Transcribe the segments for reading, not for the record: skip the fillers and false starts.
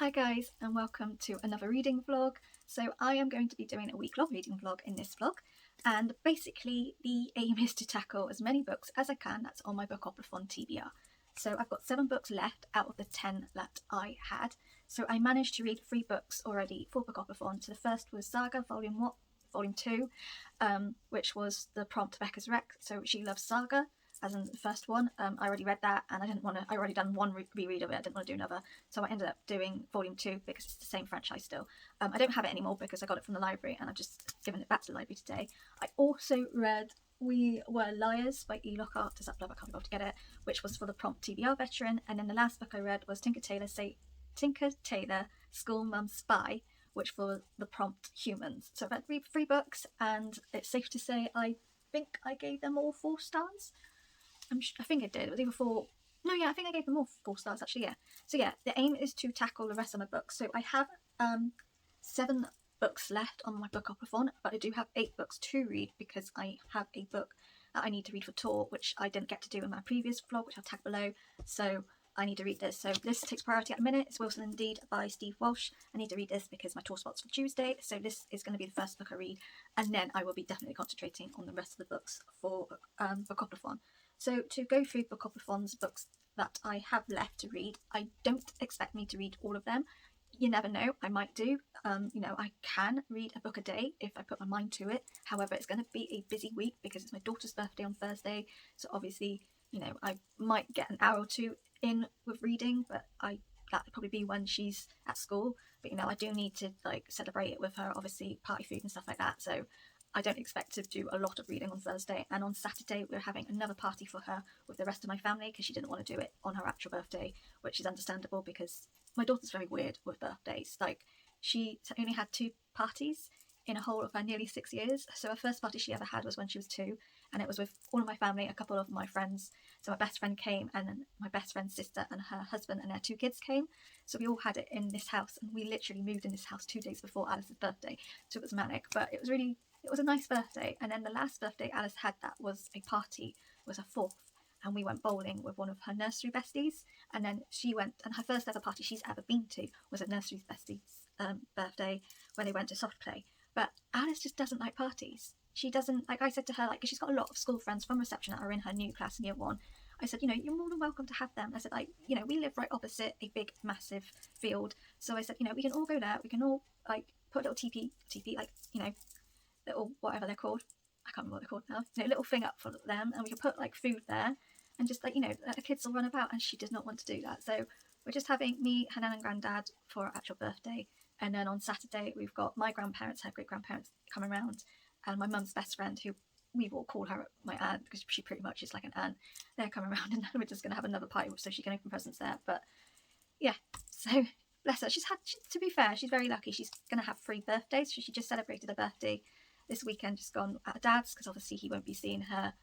Hi guys, and welcome to another reading vlog. So I am going to be doing a week-long reading vlog in this vlog, and basically the aim is to tackle as many books as I can that's on my Bookoplathon TBR. So I've got 7 books left out of the 10 that I had. So I managed to read 3 books already for Bookoplathon. So the first was Saga Volume 2, which was the prompt Becca's Wreck. So she loves Saga, as in the first one. I already read that, and I already done one reread of it, I didn't want to do another, so I ended up doing Volume 2 because it's the same franchise still. I don't have it anymore because I got it from the library and I've just given it back to the library today. I also read We Were Liars by ILYA, does that blow? I can't be able to get it, which was for the prompt TBR veteran. And then the last book I read was Tinker Tailor School Mum Spy, which was the prompt Humans. So I've read 3 books, and it's safe to say I think I gave them all 4 stars. I think I did. It was either 4. No, yeah, I think I gave them all 4 stars actually. Yeah. So yeah, the aim is to tackle the rest of my books. So I have 7 books left on my Bookoplathon, but I do have 8 books to read because I have a book that I need to read for tour, which I didn't get to do in my previous vlog, which I'll tag below. So I need to read this. So this takes priority at the minute. It's Wilson Indeed by Steve Walsh. I need to read this because my tour spot's for Tuesday. So this is going to be the first book I read, and then I will be definitely concentrating on the rest of the books for Bookoplathon. So to go through Bookoplathon's books that I have left to read, I don't expect me to read all of them. You never know, I might do. I can read a book a day if I put my mind to it. However, it's going to be a busy week because it's my daughter's birthday on Thursday. So obviously, I might get an hour or 2 in with reading, but that'll probably be when she's at school. But I do need to celebrate it with her, obviously party food and stuff like that. So I don't expect to do a lot of reading on Thursday. And on Saturday we're having another party for her with the rest of my family because she didn't want to do it on her actual birthday, which is understandable because my daughter's very weird with birthdays. She only had 2 parties in a whole of her nearly 6 years. So her first party she ever had was when she was 2, and it was with all of my family, a couple of my friends. So my best friend came, and then my best friend's sister and her husband and their 2 kids came. So we all had it in this house, and we literally moved in this house 2 days before Alice's birthday. So it was manic, but it was a nice birthday. And then the last birthday Alice had that was a party, was her 4th, and we went bowling with one of her nursery besties. And then she went, and her first ever party she's ever been to was a nursery bestie's birthday, where they went to soft play. But Alice just doesn't like parties. She doesn't, I said to her, because she's got a lot of school friends from reception that are in her new class in year 1. I said, you're more than welcome to have them. I said, we live right opposite a big, massive field. So I said, we can all go there. We can all, put a little teepee, little whatever they're called. I can't remember what they're called now. Little thing up for them, and we can put food there, and just let the kids all run about. And she does not want to do that. So we're just having me, her nan and granddad for our actual birthday. And then on Saturday we've got my grandparents, her great grandparents coming around, and my mum's best friend, who we will call her my aunt because she pretty much is like an aunt. They're coming around, and then we're just going to have another party so she can open presents there. But yeah, so bless her. To be fair, she's very lucky. She's going to have 3 birthdays. So she just celebrated her birthday this weekend, just gone at her dad's, because obviously he won't be seeing her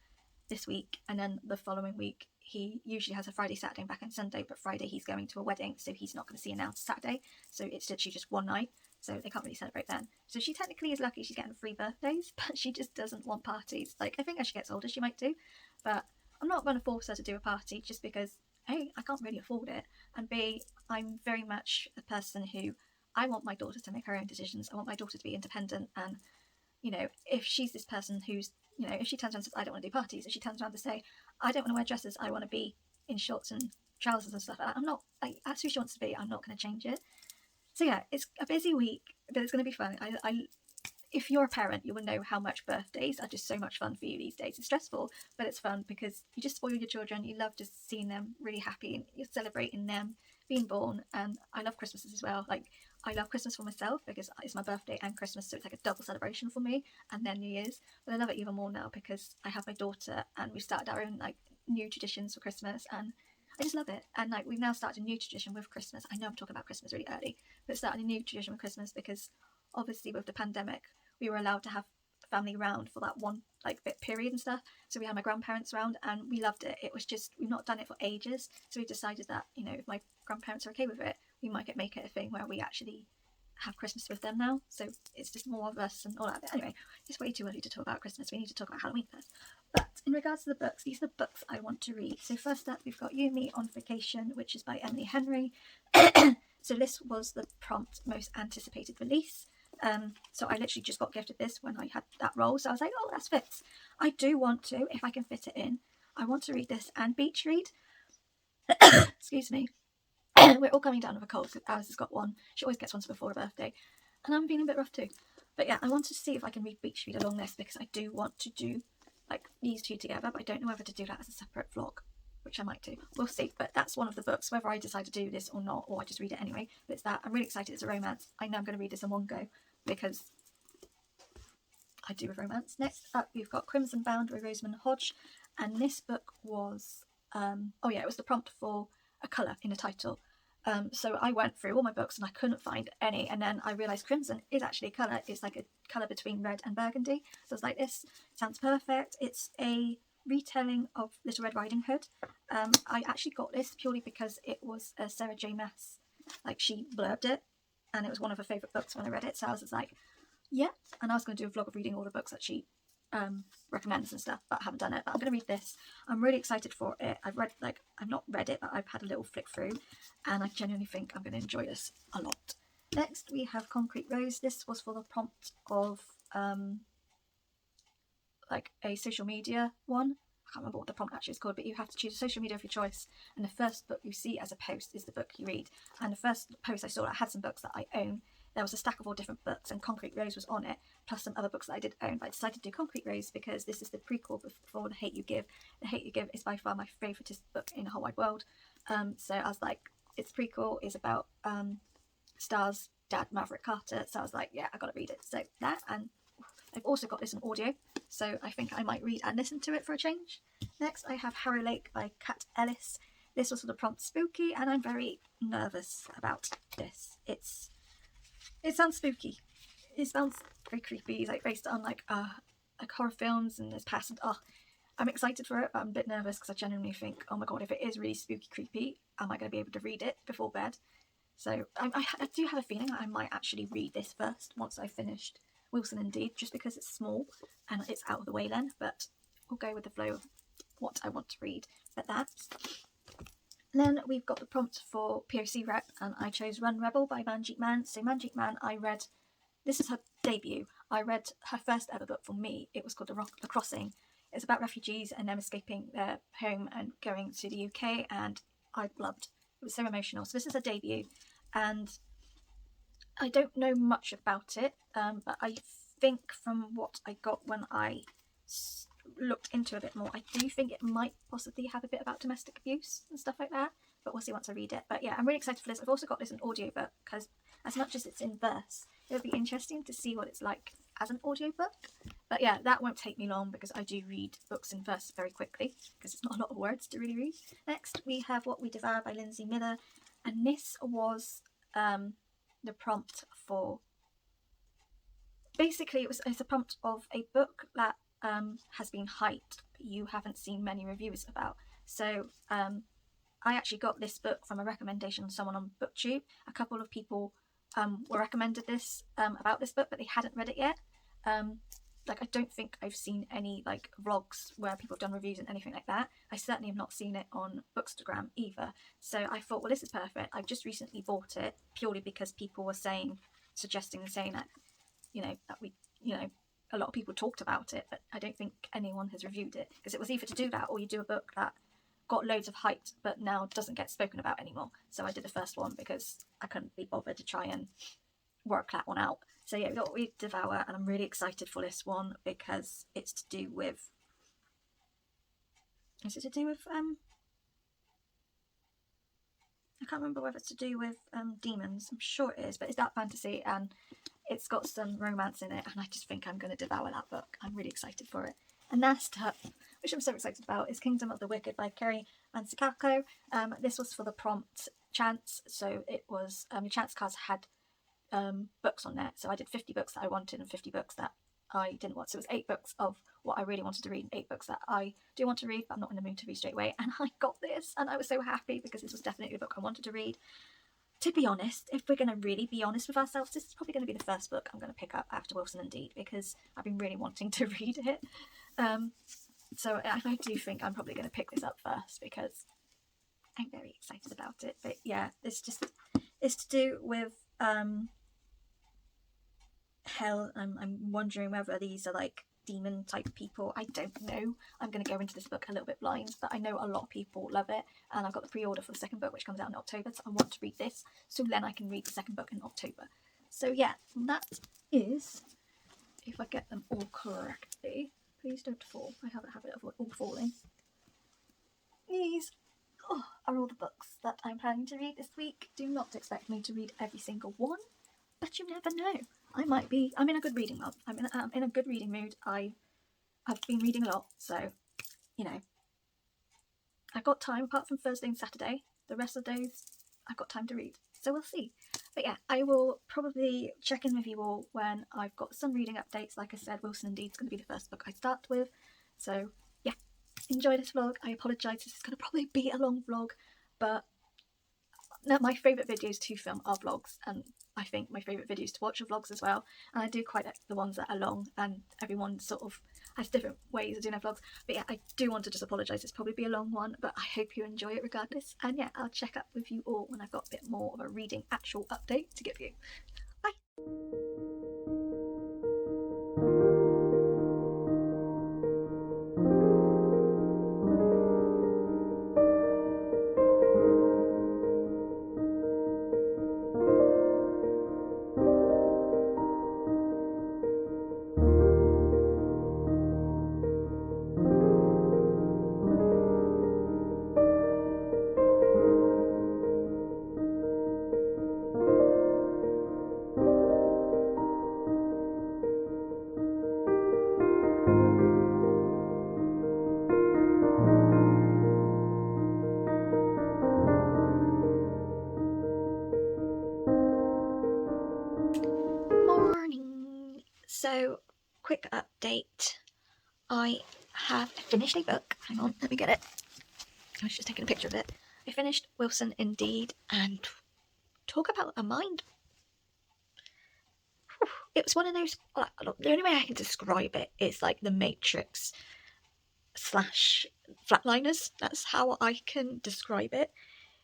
this week. And then the following week, he usually has a Friday, Saturday, and back on Sunday, but Friday he's going to a wedding, so he's not going to see her now to Saturday. So it's literally just one night, so they can't really celebrate then. So she technically is lucky she's getting 3 birthdays, but she just doesn't want parties. I think as she gets older she might do, but I'm not going to force her to do a party just because A, I can't really afford it, and B, I'm very much a person who, I want my daughter to make her own decisions. I want my daughter to be independent, and if she's this person who's, if she turns around and says, I don't want to do parties, if she turns around to say, I don't want to wear dresses, I want to be in shorts and trousers and stuff like that, I'm not, that's who she wants to be, I'm not going to change it. So yeah, it's a busy week, but it's going to be fun. If you're a parent, you will know how much birthdays are just so much fun for you these days. It's stressful, but it's fun because you just spoil your children, you love just seeing them really happy, and you're celebrating them being born. And I love Christmases as well. I love Christmas for myself because it's my birthday and Christmas, so it's like a double celebration for me, and then New Year's. But I love it even more now because I have my daughter, and we've started our own new traditions for Christmas, and I just love it. And we've now started a new tradition with Christmas. I know I'm talking about Christmas really early, but starting a new tradition with Christmas because obviously with the pandemic we were allowed to have family round for that one bit period and stuff. So we had my grandparents round, and we loved it. It was just, we've not done it for ages, so we decided that if my grandparents are okay with it, we might make it a thing where we actually have Christmas with them now. So it's just more of us and all that. But anyway, it's way too early to talk about Christmas. We need to talk about Halloween first. But in regards to the books, these are the books I want to read. So first up, we've got You, Me on Vacation, which is by Emily Henry. So this was the prompt most anticipated release. So I literally just got gifted this when I had that role, so I was like, oh, that fits. I do want to, if I can fit it in, I want to read this and beach read. Excuse me. We're all coming down with a cold because Alice has got one. She always gets one before her birthday, and I'm feeling a bit rough too. But yeah, I want to see if I can read beach read along this, because I do want to do like these two together, but I don't know whether to do that as a separate vlog, which I might do. We'll see. But that's one of the books, whether I decide to do this or not, or I just read it anyway. But it's that. I'm really excited. It's a romance. I know I'm going to read this in one go because I do with romance. Next up, we've got Crimson Bound by Rosamund Hodge, and this book was oh yeah, it was the prompt for a colour in the title. So I went through all my books and I couldn't find any, and then I realised crimson is actually a colour. It's like a colour between red and burgundy. So I was like, this sounds perfect. It's a retelling of Little Red Riding Hood. I actually got this purely because it was a Sarah J Maas, like she blurbed it, and it was one of her favourite books when I read it. So I was just like, yeah, and I was going to do a vlog of reading all the books that she recommends and stuff, but I haven't done it. But I'm going to read this. I'm really excited for it. I've not read it, but I've had a little flick through, and I genuinely think I'm going to enjoy this a lot. Next we have Concrete Rose. This was for the prompt of like a social media one. I can't remember what the prompt actually is called, but you have to choose a social media of your choice, and the first book you see as a post is the book you read. And the first post I saw that had some books that I own. There was a stack of all different books, and Concrete Rose was on it, plus some other books that I did own. But I decided to do Concrete Rose because this is the prequel before The Hate You Give. The Hate You Give is by far my favouriteest book in the whole wide world. So I was like, its prequel is about Star's dad, Maverick Carter. So I was like, yeah, I got to read it. So that, and I've also got this in audio, so I think I might read and listen to it for a change. Next, I have Harrow Lake by Kat Ellis. This was for the prompt spooky, and I'm very nervous about this. It sounds spooky. It sounds very creepy, like based on like horror films and there's past. I'm excited for it, but I'm a bit nervous because I genuinely think, oh my god, if it is really spooky creepy, am I going to be able to read it before bed? So I do have a feeling I might actually read this first once I've finished Wilson and Deed, just because it's small and it's out of the way then. But we'll go with the flow of what I want to read. But that's. Then we've got the prompt for POC Rep, and I chose Run Rebel by Manjeet Man. So Manjeet Man, this is her debut. I read her first ever book for me. It was called The Crossing. It's about refugees and them escaping their home and going to the UK, and I blubbed. It was so emotional. So this is her debut, and I don't know much about it, but I think from what I got when I looked into a bit more, I do think it might possibly have a bit about domestic abuse and stuff like that, but we'll see once I read it. But yeah, I'm really excited for this. I've also got this in audiobook because as much as it's in verse, it would be interesting to see what it's like as an audiobook. But yeah, that won't take me long because I do read books in verse very quickly because it's not a lot of words to really read. Next we have What We Devour by Lindsay Miller, and this was the prompt for, basically it's a prompt of a book that has been hyped but you haven't seen many reviews about. So I actually got this book from a recommendation from someone on BookTube. A couple of people were recommended this about this book, but they hadn't read it yet. Like I don't think I've seen any like vlogs where people have done reviews and anything like that. I certainly have not seen it on Bookstagram either. So I thought, well, this is perfect. I've just recently bought it purely because people were suggesting that, a lot of people talked about it, but I don't think anyone has reviewed it, because it was either to do that or you do a book that got loads of hype but now doesn't get spoken about anymore. So I did the first one because I couldn't be bothered to try and work that one out. So yeah, we got What We Devour, and I'm really excited for this one because it's to do with, I can't remember whether it's to do with demons. I'm sure it is, but it's dark fantasy and it's got some romance in it, and I just think I'm going to devour that book. I'm really excited for it. And last up, which I'm so excited about, is Kingdom of the Wicked by Kerry Mansakako. This was for the prompt Chance, so it was the Chance cards had books on there. So I did 50 books that I wanted and 50 books that I didn't want. So it was 8 books of what I really wanted to read and 8 books that I do want to read but I'm not in the mood to read straight away. And I got this, and I was so happy because this was definitely the book I wanted to read. To be honest, if we're going to really be honest with ourselves, this is probably going to be the first book I'm going to pick up after Wilson and Deed, because I've been really wanting to read it. So I do think I'm probably going to pick this up first because I'm very excited about it. But yeah, It's to do with hell. I'm wondering whether these are like demon type people. I don't know. I'm going to go into this book a little bit blind, but I know a lot of people love it, and I've got the pre-order for the second book, which comes out in October, so I want to read this so then I can read the second book in October. So yeah, that is, if I get them all correctly, please don't fall. I have a habit of all falling. These are all the books that I'm planning to read this week. Do not expect me to read every single one, but you never know. I'm in a good reading month. I'm in a good reading mood. I've been reading a lot, so, you know, I've got time apart from Thursday and Saturday. The rest of the days, I've got time to read. So we'll see. But yeah, I will probably check in with you all when I've got some reading updates. Like I said, Wilson Indeed is going to be the first book I start with. So yeah, enjoy this vlog. I apologise, this is going to probably be a long vlog, but my favourite videos to film are vlogs, and I think my favourite videos to watch are vlogs as well. And I do quite like the ones that are long, and everyone sort of has different ways of doing their vlogs. But yeah, I do want to just apologise, it's probably be a long one, but I hope you enjoy it regardless. And yeah, I'll check up with you all when I've got a bit more of a reading actual update to give you. Bye! Morning! So, quick update. I have finished a book. Hang on, let me get it. I was just taking a picture of it. I finished Wilson Indeed, and talk about a mind. It was one of those, the only way I can describe it is like the Matrix / Flatliners. That's how I can describe it.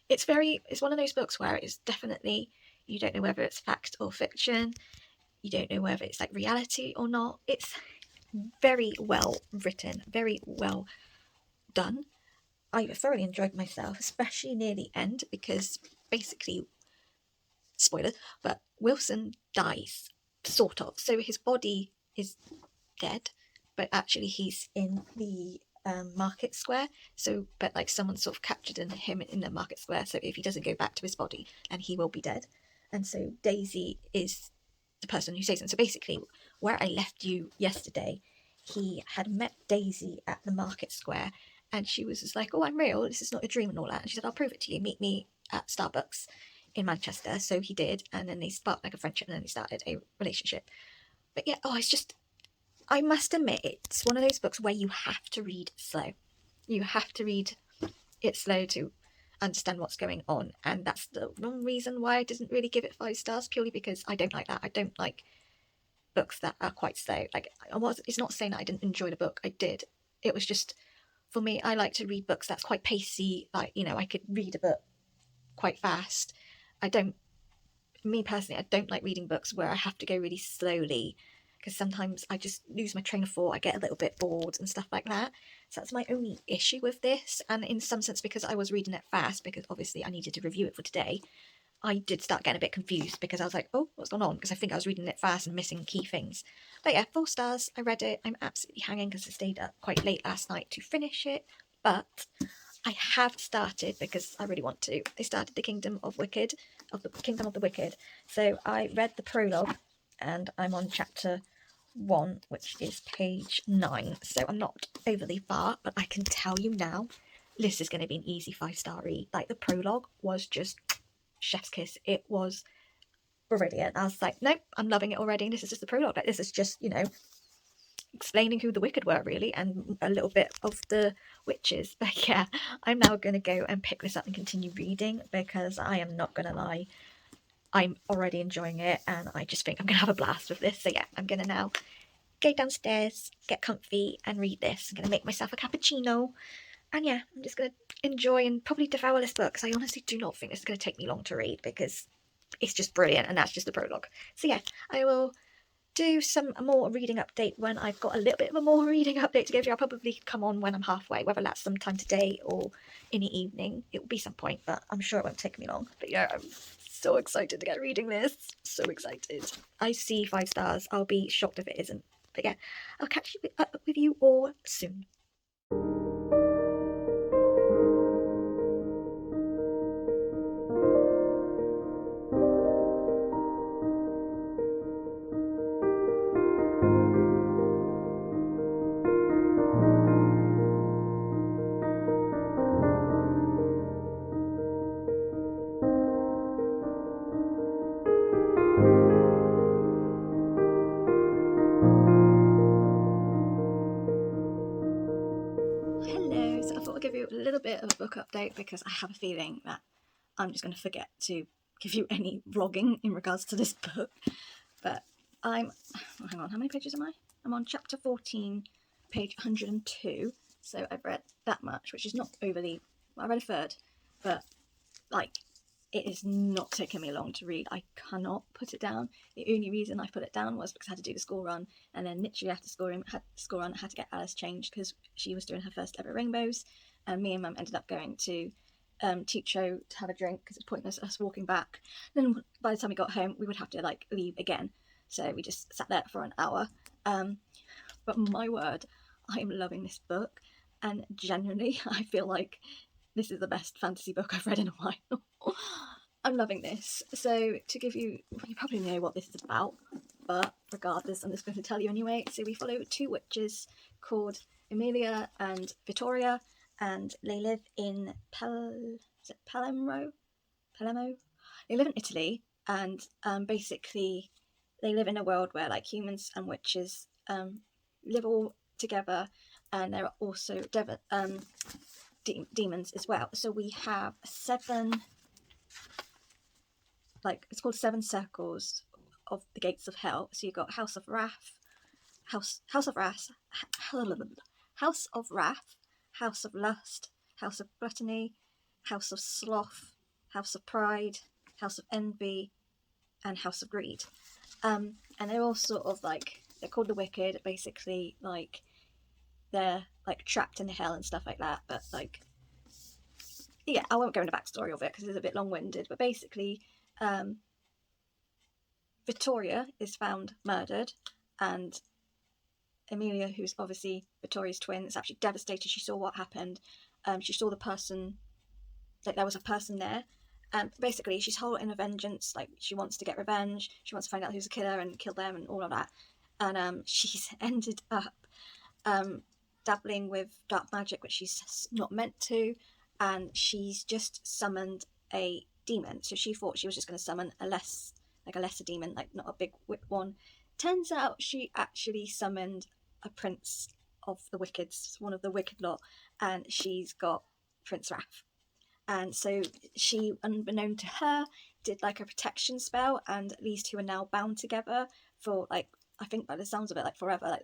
It's one of those books where it's definitely, you don't know whether it's fact or fiction. You don't know whether it's like reality or not. It's very well written, very well done. I thoroughly enjoyed myself, especially near the end, because basically, spoiler, but Wilson dies, sort of. So his body is dead, but actually he's in the market square. So, but like someone sort of captured him in the market square. So if he doesn't go back to his body, then he will be dead. And so Daisy is the person who saves him. So basically, where I left you yesterday, he had met Daisy at the market square, and she was just like, "Oh, I'm real. This is not a dream," and all that. And she said, "I'll prove it to you. Meet me at Starbucks in Manchester." So he did, and then they sparked like a friendship, and then they started a relationship. But yeah, it's just, I must admit, it's one of those books where you have to read slow. You have to read it slow to understand what's going on, and that's the one reason why I didn't really give it 5 stars, purely because I don't like that. I don't like books that are quite slow. Like, it's not saying that I didn't enjoy the book. I did. It was just, for me, I like to read books that's quite pacey. Like, you know, I could read a book quite fast. Me personally, I don't like reading books where I have to go really slowly, because sometimes I just lose my train of thought. I get a little bit bored and stuff like that. So that's my only issue with this. And in some sense, because I was reading it fast, because obviously I needed to review it for today, I did start getting a bit confused, because I was like, oh, what's going on? Because I think I was reading it fast and missing key things. But yeah, 4 stars. I read it. I'm absolutely hanging, because I stayed up quite late last night to finish it. But I have started, because I really want to, I started the Kingdom of the Wicked. So I read the prologue, and I'm on chapter 1, which is page 9. So I'm not overly far, but I can tell you now, this is going to be an easy 5-star read. Like, the prologue was just chef's kiss. It was brilliant. I was like, nope, I'm loving it already. This is just the prologue. Like, this is just, you know, explaining who the wicked were, really, and a little bit of the witches. But yeah, I'm now going to go and pick this up and continue reading, because I am not going to lie, I'm already enjoying it, and I just think I'm going to have a blast with this. So yeah, I'm going to now go downstairs, get comfy, and read this. I'm going to make myself a cappuccino, and yeah, I'm just going to enjoy and probably devour this book, because I honestly do not think this is going to take me long to read, because it's just brilliant, and that's just the prologue. So yeah, I will do some more reading update when I've got a little bit of a more reading update to give you. I'll probably come on when I'm halfway, whether that's sometime today or in the evening. It will be some point, but I'm sure it won't take me long. But yeah, I'm so excited to get reading this. So excited. I see 5 stars. I'll be shocked if it isn't. But yeah, I'll catch up with you all soon. Hello, so I thought I'd give you a little bit of a book update because I have a feeling that I'm just going to forget to give you any vlogging in regards to this book. But hang on, how many pages am I? I'm on chapter 14, page 102, so I've read that much, which is not overly, well, I read a third, but like, it is not taking me long to read. I cannot put it down. The only reason I put it down was because I had to do the school run, and then literally after school run, I had to get Alice changed because she was doing her first ever rainbows, and me and Mum ended up going to Teacho to have a drink because it's pointless us walking back. Then by the time we got home, we would have to like leave again, so we just sat there for an hour. But my word, I am loving this book, and genuinely I feel like this is the best fantasy book I've read in a while. I'm loving this. So to give you, you probably know what this is about, but regardless, I'm just going to tell you anyway. So we follow 2 witches called Emilia and Vittoria, and they live in Palermo? They live in Italy, and basically they live in a world where like humans and witches live all together, and there are also demons as well. So we have 7, like, it's called 7 circles of the gates of hell. So you've got House of Wrath, House of Wrath, House of Wrath, House of Lust, House of Gluttony, House of Sloth, House of Pride, House of Envy, and House of Greed. And they're all sort of like, they're called the Wicked, basically, like, they're like trapped in hell and stuff like that, but like, yeah, I won't go into the backstory of it because it's a bit long-winded, but basically Vittoria is found murdered, and Emilia, who's obviously Vittoria's twin, is actually devastated. She saw what happened. She saw the person, like there was a person there, and basically she's holding a vengeance, like she wants to get revenge, she wants to find out who's the killer and kill them and all of that. And she's ended up dabbling with dark magic, which she's not meant to, and she's just summoned a demon. So she thought she was just going to summon a lesser demon, like not a big one. Turns out she actually summoned a prince of the wickeds, one of the wicked lot, and she's got Prince Wrath. And so she, unbeknown to her, did like a protection spell, and these 2 are now bound together for, like, I think by the sounds of it, like forever.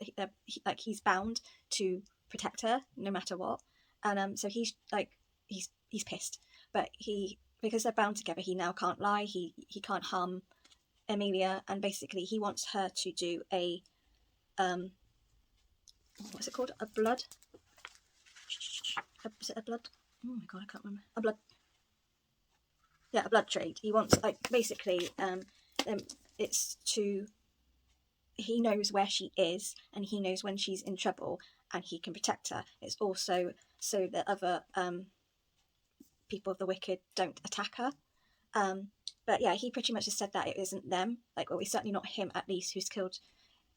Like he's bound to protect her no matter what. And so he's pissed, but because they're bound together, he now can't lie. He can't harm Emilia, and basically he wants her to do a what's it called? A blood. Is it a blood? Oh my god, I can't remember. A blood trade. He wants, like, basically it's to, he knows where she is and he knows when she's in trouble and he can protect her. It's also so that other people of the wicked don't attack her. But yeah, he pretty much has said that it isn't them, like, well, it's certainly not him at least who's killed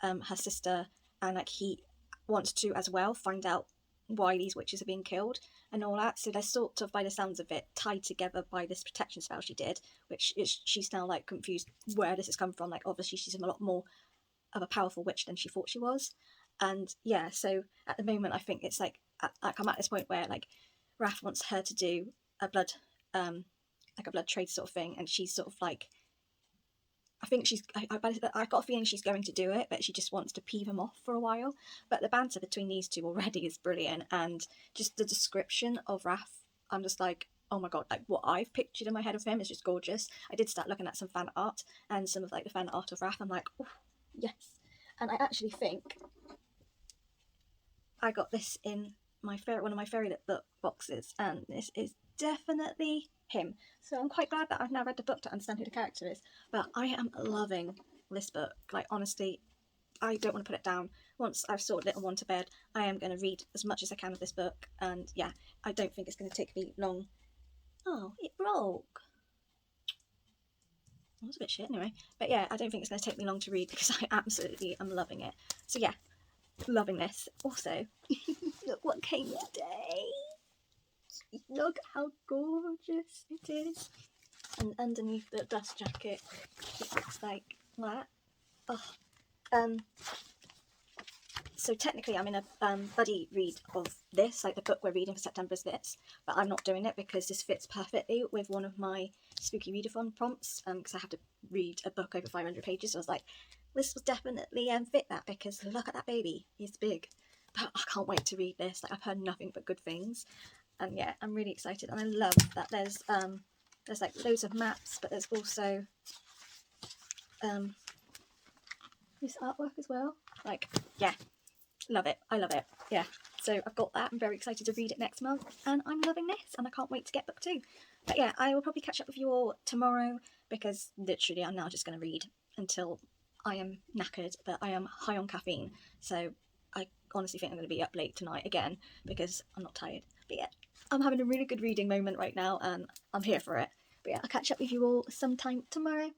her sister, and like he wants to as well find out why these witches are being killed and all that. So they're sort of, by the sounds of it, tied together by this protection spell she did, which is, she's now like confused where this has come from. Like, obviously she's a lot more of a powerful witch than she thought she was. And yeah, so at the moment I think it's like I'm at this point where like Raph wants her to do a blood like a blood trade sort of thing, and she's sort of like, I think I got a feeling she's going to do it, but she just wants to peeve him off for a while. But the banter between these 2 already is brilliant, and just the description of Raph, I'm just like, oh my god, like what I've pictured in my head of him is just gorgeous. I did start looking at some fan art and some of like the fan art of Wrath. I'm like, oh yes. And I actually think I got this in my one of my fairy lit book boxes, and this is definitely him. So I'm quite glad that I've now read the book to understand who the character is. But I am loving this book. Like honestly, I don't want to put it down. Once I've sorted Little One to bed, I am going to read as much as I can of this book. And yeah, I don't think it's going to take me long. Oh, it broke. That was a bit shit anyway. But yeah, I don't think it's going to take me long to read because I absolutely am loving it. So yeah, loving this. Also, look what came today. Look how gorgeous it is. And underneath the dust jacket, it looks like that. Oh, so technically I'm in a buddy read of this, like the book we're reading for September is this, but I'm not doing it because this fits perfectly with one of my spooky readathon prompts, because I have to read a book over 500 pages, so I was like, this will definitely fit that, because look at that baby, he's big. But I can't wait to read this. Like, I've heard nothing but good things, and yeah, I'm really excited. And I love that there's like loads of maps, but there's also this artwork as well. Like, yeah, love it. I love it. Yeah, so I've got that. I'm very excited to read it next month, and I'm loving this, and I can't wait to get book 2. But yeah, I will probably catch up with you all tomorrow, because literally I'm now just going to read until I am knackered, but I am high on caffeine, so I honestly think I'm going to be up late tonight again because I'm not tired. But yeah, I'm having a really good reading moment right now, and I'm here for it. But yeah, I'll catch up with you all sometime tomorrow.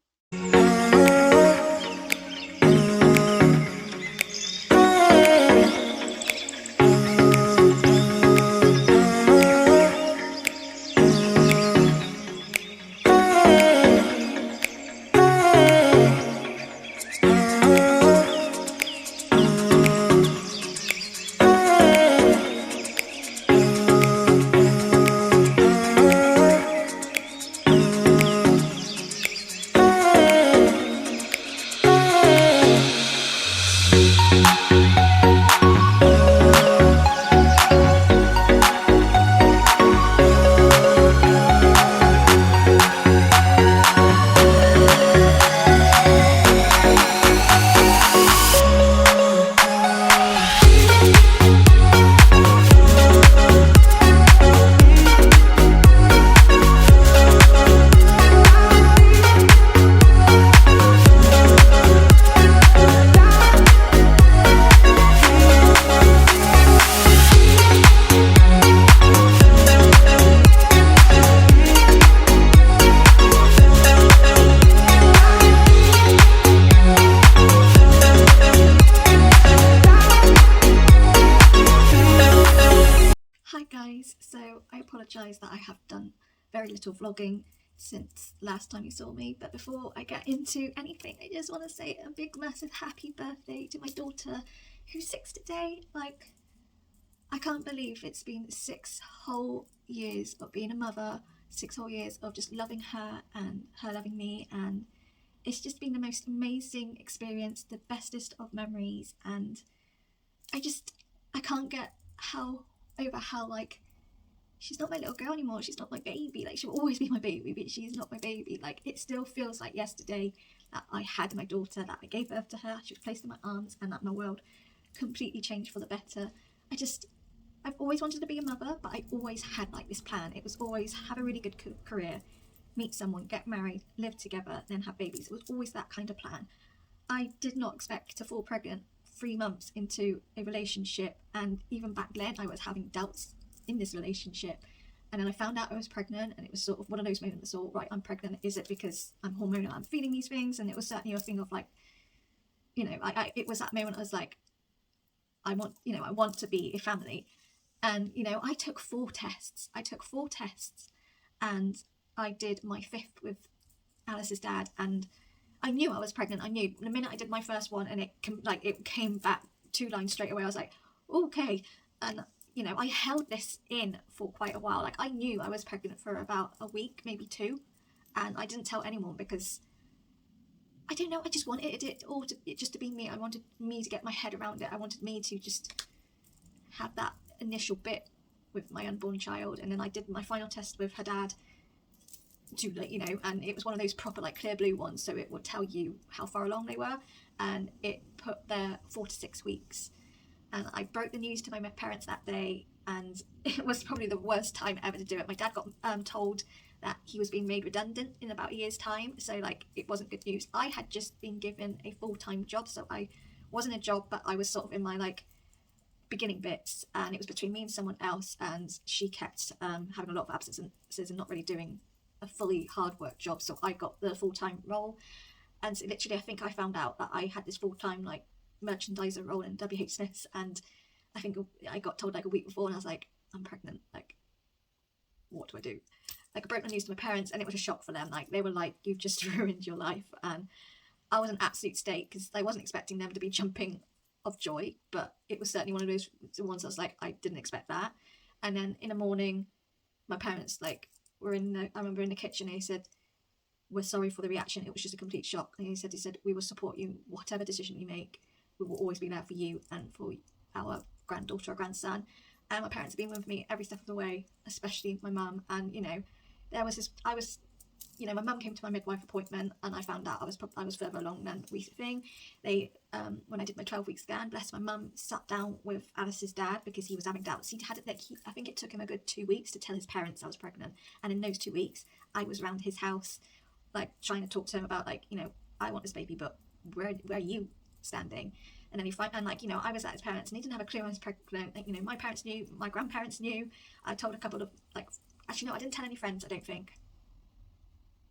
So I apologise that I have done very little vlogging since last time you saw me, but before I get into anything, I just want to say a big massive happy birthday to my daughter who's 6 today. Like, I can't believe it's been 6 whole years of being a mother, 6 whole years of just loving her and her loving me, and it's just been the most amazing experience, the bestest of memories. And I can't get over how like she's not my little girl anymore. She's not my baby. Like, she'll always be my baby, but she's not my baby. Like, it still feels like yesterday that I had my daughter, that I gave birth to her, she was placed in my arms, and that my world completely changed for the better. I've always wanted to be a mother, but I always had like this plan. It was always have a really good career, meet someone, get married, live together, then have babies. It was always that kind of plan. I did not expect to fall pregnant 3 months into a relationship, and even back then I was having doubts in this relationship. And then I found out I was pregnant, and it was sort of one of those moments of, right, I'm pregnant. Is it because I'm hormonal, I'm feeling these things? And it was certainly a thing of like, you know, it was that moment I was like, I want to be a family. And, you know, I took 4 tests, and I did my 5th with Alice's dad, and I knew I was pregnant. I knew the minute I did my first one, and it came back 2 lines straight away. I was like, okay. And you know, I held this in for quite a while. Like, I knew I was pregnant for about a week, maybe 2, and I didn't tell anyone because I don't know, I just wanted it all just to be me. I wanted me to get my head around it. I wanted me to just have that initial bit with my unborn child, and then I did my final test with her dad to, like, you know, and it was one of those proper like clear blue ones, so it would tell you how far along they were, and it put their 4 to 6 weeks. And I broke the news to my parents that day, and it was probably the worst time ever to do it. My dad got told that he was being made redundant in about a year's time, so like it wasn't good news. I had just been given a full-time job, so I wasn't a job, but I was sort of in my like beginning bits, and it was between me and someone else, and she kept having a lot of absences and not really doing a fully hard work job, so I got the full-time role. And so literally I think I found out that I had this full-time like merchandiser role in WH Smith's, and I think I got told like a week before, and I was like, I'm pregnant, like what do I do? Like I broke the news to my parents, and it was a shock for them. Like they were like, you've just ruined your life. And I was in absolute state because I wasn't expecting them to be jumping of joy, but it was certainly one of those ones I was like, I didn't expect that. And then in the morning my parents like were I remember in the kitchen, he said, we're sorry for the reaction, it was just a complete shock. And he said we will support you whatever decision you make, we will always be there for you and for our granddaughter or grandson. And my parents have been with me every step of the way, especially my mum. And you know, there was this, my mum came to my midwife appointment, and I found out I was further along than we think. They when I did my 12-week scan, bless my mum, sat down with Alice's dad because he was having doubts. I think it took him a good 2 weeks to tell his parents I was pregnant, and in those 2 weeks I was around his house like trying to talk to him about like, you know, I want this baby, but where are you standing? And then I was at his parents, and he didn't have a clue I was pregnant. Like, you know, my parents knew, my grandparents knew. I told a couple of actually no, I didn't tell any friends.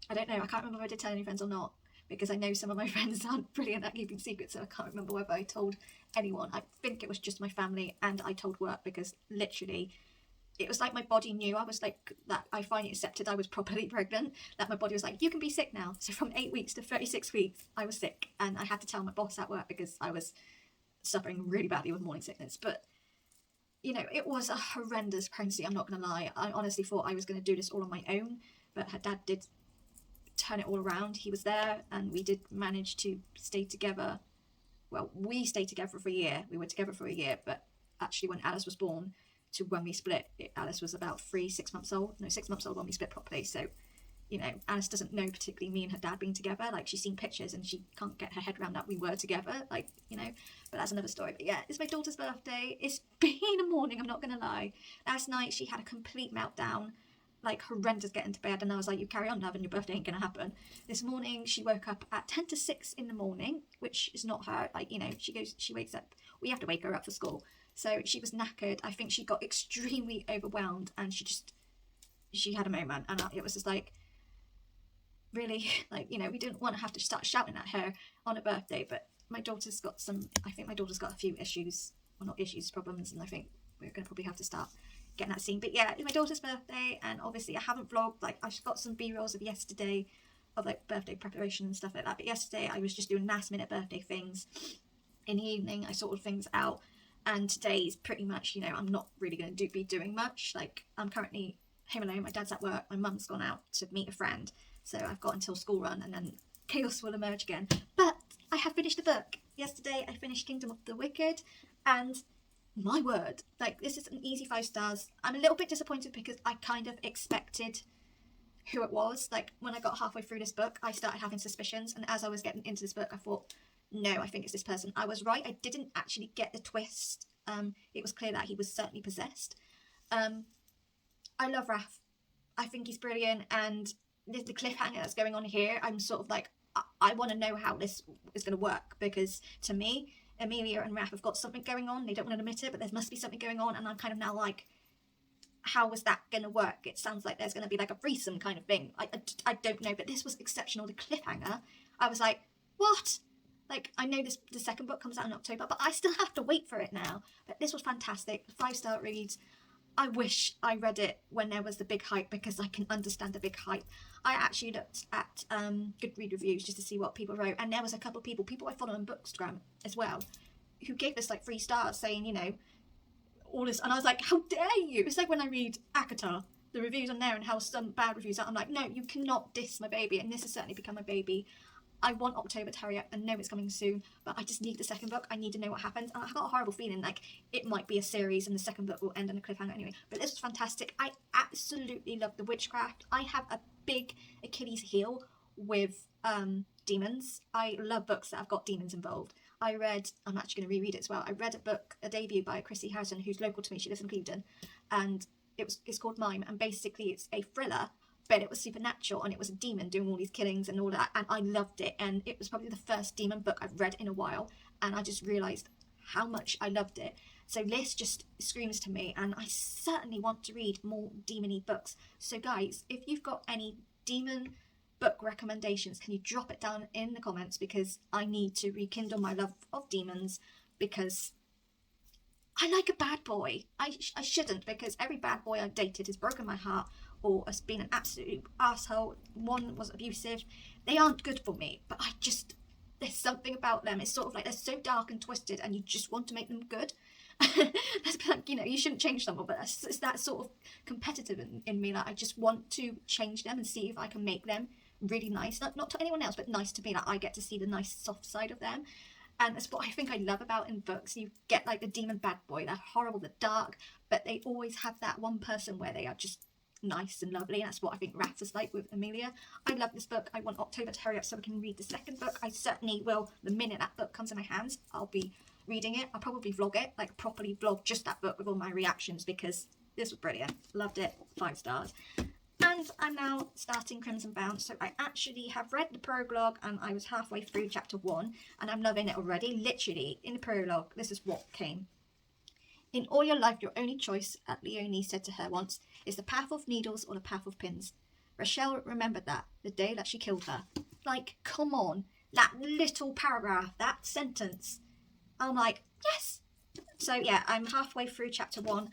I don't know. I can't remember if I did tell any friends or not, because I know some of my friends aren't brilliant at keeping secrets, so I can't remember whether I told anyone. I think it was just my family, and I told work, because literally it was like my body knew I was like that. I finally accepted I was properly pregnant, that my body was like, you can be sick now. So from 8 weeks to 36 weeks I was sick, and I had to tell my boss at work because I was suffering really badly with morning sickness. But you know, it was a horrendous pregnancy, I'm not gonna lie. I honestly thought I was going to do this all on my own, but her dad did turn it all around. He was there, and we did manage to stay together. Well, we stayed together for a year. We were together for a year, but actually when Alice was born to when we split, Alice was about 6 months old when we split properly. So you know, Alice doesn't know particularly me and her dad being together. Like, she's seen pictures and she can't get her head around that we were together, like, you know, but that's another story. But yeah, it's my daughter's birthday. It's been a morning, I'm not gonna lie. Last night she had a complete meltdown, like horrendous, getting to bed, and I was like, you carry on, love, and your birthday ain't gonna happen. This morning she woke up at 10 to 6 in the morning, which is not her, like, you know, she wakes up, we have to wake her up for school, so she was knackered. I think she got extremely overwhelmed, and she had a moment, and it was just like, really, like, you know, we didn't want to have to start shouting at her on a birthday. But my daughter's got a few issues, well, not issues, problems, and I think we're gonna probably have to start getting that scene. But yeah, it's my daughter's birthday, and obviously I haven't vlogged. Like, I've got some b-rolls of yesterday of like birthday preparation and stuff like that, but yesterday I was just doing last minute birthday things. In the evening I sorted things out, and today's pretty much, you know, I'm not really going to be doing much. Like, I'm currently home alone, my dad's at work, my mum's gone out to meet a friend, so I've got until school run, and then chaos will emerge again. But I have finished a book. Yesterday I finished Kingdom of the Wicked, and my word, like, this is an easy 5 stars. I'm a little bit disappointed because I kind of expected who it was. Like, when I got halfway through this book, I started having suspicions, and as I was getting into this book, I thought, no, I think it's this person. I was right, I didn't actually get the twist. It was clear that he was certainly possessed. I love Raph. I think he's brilliant, and the cliffhanger that's going on here, I'm sort of like, I want to know how this is going to work, because to me, Amelia and Raph have got something going on. They don't want to admit it, but there must be something going on, and I'm kind of now like, how was that going to work? It sounds like there's going to be like a threesome kind of thing. I don't know, but this was exceptional. The cliffhanger, I was like, what? Like, I know the second book comes out in October, but I still have to wait for it now. But this was fantastic. 5-star reads. I wish I read it when there was the big hype, because I can understand the big hype. I actually looked at Goodread reviews just to see what people wrote, and there was a couple of people I follow on Bookstagram as well, who gave this like 3 stars, saying, you know, all this, and I was like, how dare you? It's like when I read Akatar, the reviews on there, and how some bad reviews are. I'm like, no, you cannot diss my baby, and this has certainly become my baby. I want October to hurry up. I know it's coming soon, but I just need the second book. I need to know what happens. And I've got a horrible feeling like it might be a series and the second book will end on a cliffhanger anyway. But this was fantastic. I absolutely love the witchcraft. I have a big Achilles heel with demons. I love books that have got demons involved. I'm actually going to reread it as well. I read a debut by Chrissy Harrison, who's local to me. She lives in Clevedon, and it's called Mime, and basically it's a thriller, but it was supernatural, and it was a demon doing all these killings and all that, and I loved it. And it was probably the first demon book I've read in a while, and I just realised how much I loved it. So this just screams to me, and I certainly want to read more demon-y books. So guys, if you've got any demon book recommendations, can you drop it down in the comments, because I need to rekindle my love of demons, because I like a bad boy. I shouldn't, because every bad boy I've dated has broken my heart or has been an absolute asshole. One was abusive. They aren't good for me, but there's something about them. It's sort of like they're so dark and twisted, and you just want to make them good. That's like, you shouldn't change someone, but it's that sort of competitive in me. Like, I just want to change them and see if I can make them really nice. Not to anyone else, but nice to me. Like, I get to see the nice soft side of them. And that's what I think I love about in books. You get like the demon bad boy, they're horrible, they're dark, but they always have that one person where they are just nice and lovely. And that's what I think Wrath is like with Amelia. I love this book. I want October to hurry up so I can read the second book. I certainly will. The minute that book comes in my hands, I'll be reading it. I'll probably vlog it, like properly vlog just that book with all my reactions, because this was brilliant. Loved it. 5 stars. And I'm now starting Crimson Bound, so I actually have read the prologue, and I was halfway through chapter 1, and I'm loving it already. Literally, in the prologue, this is what came. In all your life, your only choice, Leonie said to her once, is the path of needles or the path of pins. Rochelle remembered that, the day that she killed her. Like, come on, that little paragraph, that sentence. I'm like, yes! So yeah, I'm halfway through chapter 1.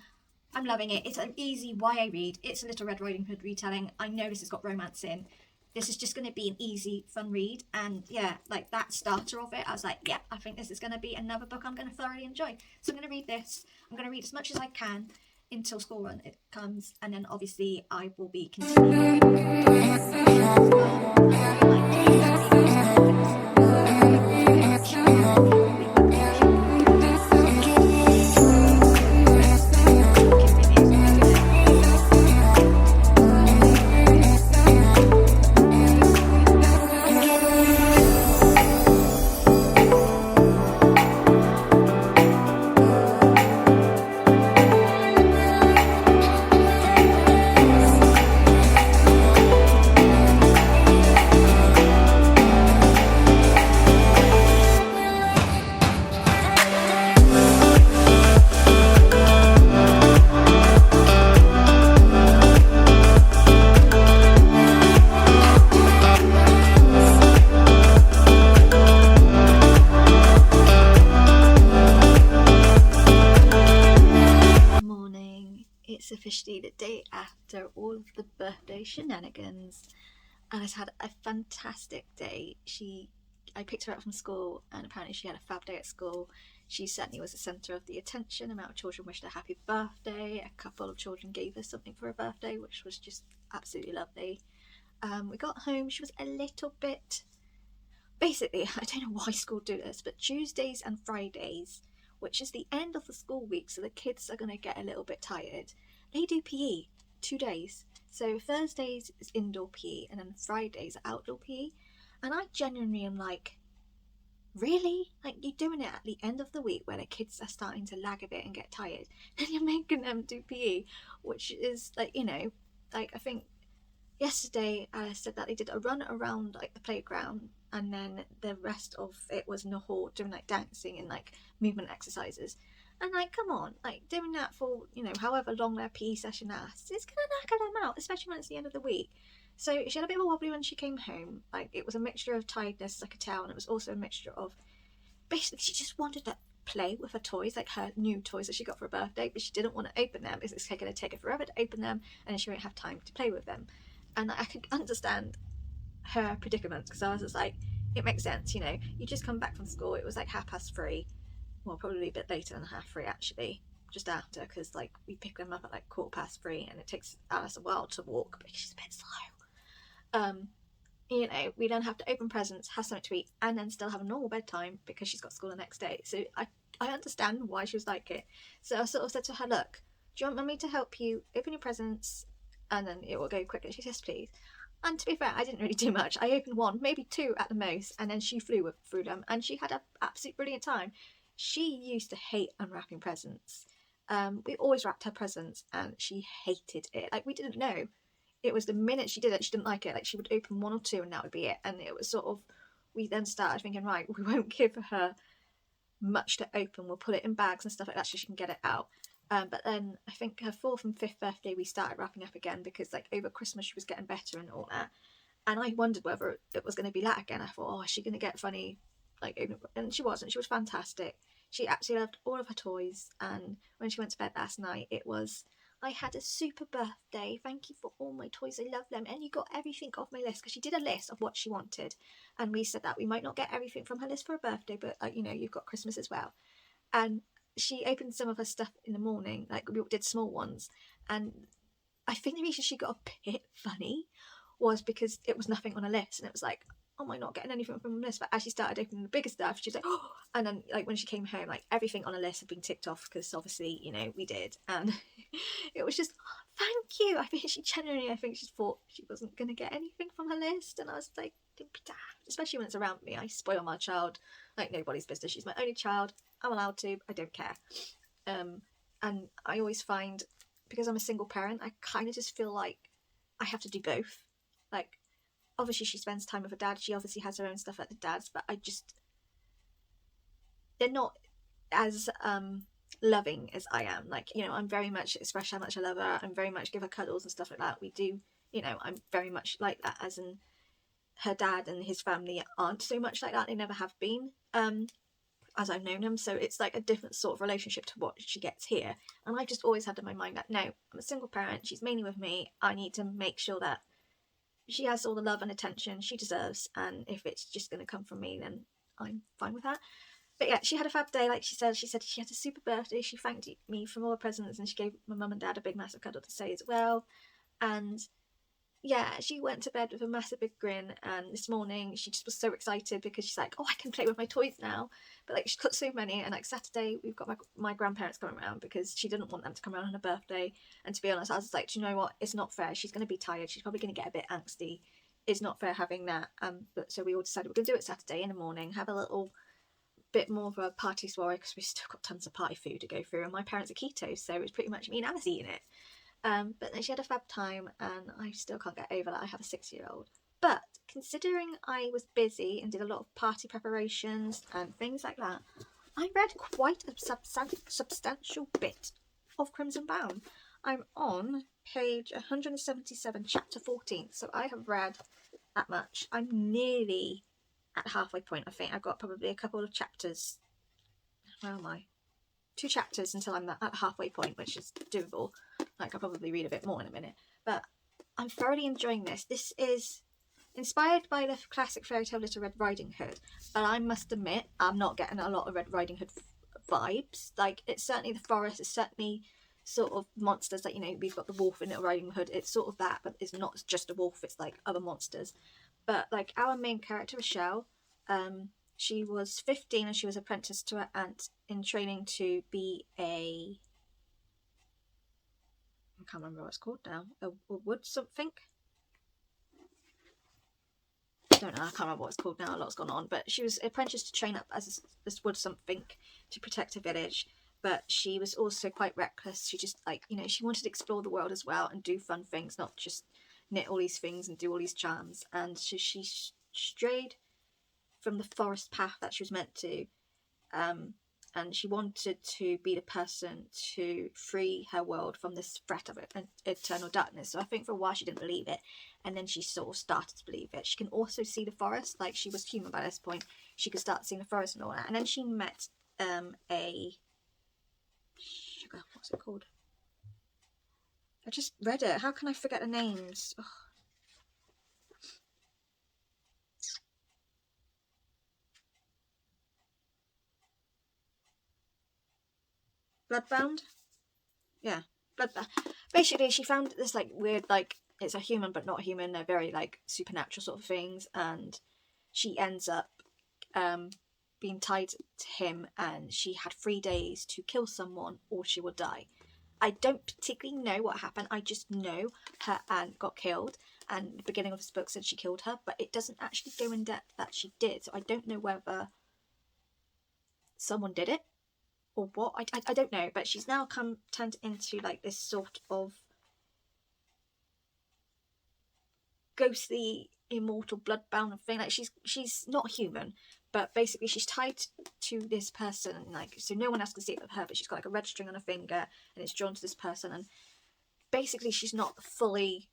I'm loving it. It's an easy YA read. It's a Little Red Riding Hood retelling. I know this has got romance in. This is just going to be an easy, fun read. And yeah, like that starter of it, I was like, yeah, I think this is going to be another book I'm going to thoroughly enjoy. So I'm going to read this. I'm going to read as much as I can until school run it comes. And then obviously I will be continuing. Officially the day after all of the birthday shenanigans, and I've had a fantastic day. I picked her up from school, and apparently she had a fab day at school. She certainly was the centre of the attention. Amount of children wished her happy birthday. A couple of children gave her something for her birthday, which was just absolutely lovely. We got home, she was a little bit, basically, I don't know why school do this, but Tuesdays and Fridays, which is the end of the school week, so the kids are going to get a little bit tired, they do PE 2 days. So Thursdays is indoor PE, and then Fridays are outdoor PE. And I genuinely am like, really? Like, you're doing it at the end of the week where the kids are starting to lag a bit and get tired, and you're making them do PE, which is like, like, I think yesterday I said that they did a run around like the playground, and then the rest of it was in the hall doing like dancing and like movement exercises. And like, come on, like doing that for, however long their PE session lasts, it's gonna knacker them out, especially when it's the end of the week. So she had a bit of a wobbly when she came home. Like, it was a mixture of tiredness, like a towel, and it was also a mixture of, basically she just wanted to play with her toys, like her new toys that she got for her birthday, but she didn't want to open them because it's going to take her forever to open them, and she won't have time to play with them. And I could understand her predicament, because I was just like, it makes sense, you just come back from school, it was like 3:30, well, probably a bit later than 3:30 actually, just after, because like we pick them up at like 3:15, and it takes Alice a while to walk because she's a bit slow. you know, we then have to open presents, have something to eat, and then still have a normal bedtime because she's got school the next day. So I understand why she was like it. So I sort of said to her, look, do you want Mummy to help you open your presents and then it will go quicker? She said, yes, please. And to be fair, I didn't really do much. I opened one, maybe two at the most, and then she flew through them, and she had an absolute brilliant time. She used to hate unwrapping presents. We always wrapped her presents, and she hated it. Like, we didn't know. It was the minute she did it, she didn't like it. Like, she would open one or two, and that would be it. And it was sort of, we then started thinking, right, we won't give her much to open. We'll put it in bags and stuff like that so she can get it out. But then I think her 4th and 5th birthday we started wrapping up again because like over Christmas she was getting better and all that. And I wondered whether it was going to be that again. I thought, oh, is she going to get funny? Like, and she wasn't. She was fantastic. She absolutely loved all of her toys. And when she went to bed last night, it was, I had a super birthday. Thank you for all my toys. I love them. And you got everything off my list, because she did a list of what she wanted. And we said that we might not get everything from her list for a birthday, but you know, you've got Christmas as well. And she opened some of her stuff in the morning, like we did small ones. And I think the reason she got a bit funny was because it was nothing on a list, and it was like, oh, am I not getting anything from the list? But as she started opening the bigger stuff, she was like, oh, and then like when she came home, like everything on a list had been ticked off because obviously, you know, we did. And it was just, oh, thank you. I think she genuinely, I think she thought she wasn't going to get anything from her list. And I was like, especially when it's around me, I spoil my child like nobody's business. She's my only child. I'm allowed to. I don't care. And I always find, because I'm a single parent, I kind of just feel like I have to do both. Like, obviously she spends time with her dad. She obviously has her own stuff at the dad's, but they're not as loving as I am. Like, you know, I'm very much express how much I love her. I'm very much give her cuddles and stuff like that. We do, you know, I'm very much like that, as in her dad and his family aren't so much like that. They never have been. As I've known them, so it's like a different sort of relationship to what she gets here. And I just always had in my mind that no, I'm a single parent, she's mainly with me, I need to make sure that she has all the love and attention she deserves, and if it's just going to come from me, then I'm fine with that. But yeah, she had a fab day. Like she said she had a super birthday. She thanked me for all her presents, and she gave my mum and dad a big massive cuddle to say as well. And yeah, she went to bed with a massive big grin, and this morning she just was so excited because she's like, oh, I can play with my toys now. But like, she's got so many, and like Saturday we've got my grandparents coming around because she didn't want them to come around on her birthday. And to be honest, I was like, do you know what, it's not fair. She's going to be tired, she's probably going to get a bit angsty. It's not fair having that. But so we all decided we're going to do it Saturday in the morning, have a little bit more of a party soiree, because we've still got tons of party food to go through, and my parents are keto, so it's pretty much me and Alice eating it. But then she had a fab time, and I still can't get over that I have a 6-year-old. But considering I was busy and did a lot of party preparations and things like that, I read quite a substantial bit of Crimson Bound. I'm on page 177, chapter 14, so I have read that much. I'm nearly at halfway point. I think I've got probably a couple of chapters. Where am I? 2 chapters until I'm at halfway point, which is doable. Like, I'll probably read a bit more in a minute. But I'm thoroughly enjoying this. This is inspired by the classic fairy tale Little Red Riding Hood. But I must admit, I'm not getting a lot of Red Riding Hood vibes. Like, it's certainly the forest. It's certainly sort of monsters. Like, you know, we've got the wolf in Little Riding Hood. It's sort of that, but it's not just a wolf. It's like other monsters. But like, our main character, Rochelle, she was 15 and she was apprenticed to her aunt in training to be a... I can't remember what it's called now. A wood something? I don't know, I can't remember what it's called now. A lot's gone on. But she was apprenticed to train up as this wood something to protect her village. But she was also quite reckless. She just, like, you know, she wanted to explore the world as well and do fun things, not just knit all these things and do all these charms. And so she strayed from the forest path that she was meant to, and she wanted to be the person to free her world from this threat of eternal darkness. So I think for a while she didn't believe it, and then she sort of started to believe it. She can also see the forest, like she was human by this point. She could start seeing the forest and all that. And then she met what's it called? I just read it. How can I forget the names? Ugh. Bloodbound? Yeah, Bloodbound. Basically, she found this like weird like it's a human but not human. They're very like supernatural sort of things, and she ends up being tied to him, and she had 3 days to kill someone or she will die. I don't particularly know what happened. I just know her aunt got killed, and the beginning of this book said she killed her, but it doesn't actually go in depth that she did. So I don't know whether someone did it or what. I don't know. But she's now turned into like this sort of ghostly, immortal, bloodbound thing. Like she's not human, but basically she's tied to this person, like, so no one else can see it but her, but she's got like a red string on her finger and it's drawn to this person, and basically she's not fully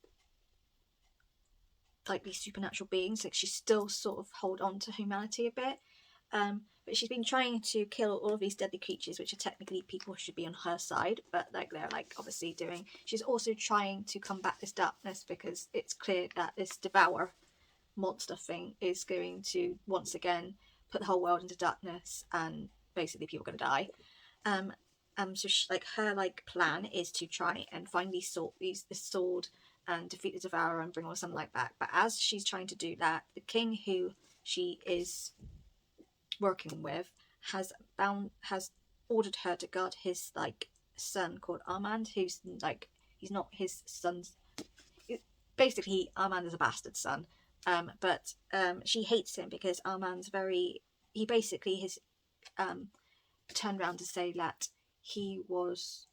like these supernatural beings. Like, she still sort of hold on to humanity a bit, but she's been trying to kill all of these deadly creatures, which are technically people who should be on her side, but like they're like obviously doing. She's also trying to combat this darkness because it's clear that this devour monster thing is going to once again put the whole world into darkness, and basically people are going to die. So her plan is to try and find this sword and defeat the devourer and bring all something like that. But as she's trying to do that, the king who she is working with has ordered her to guard his son called Armand, who's he's not his son's. Basically, Armand is a bastard son. But she hates him because Armand's he basically has turned around to say that he was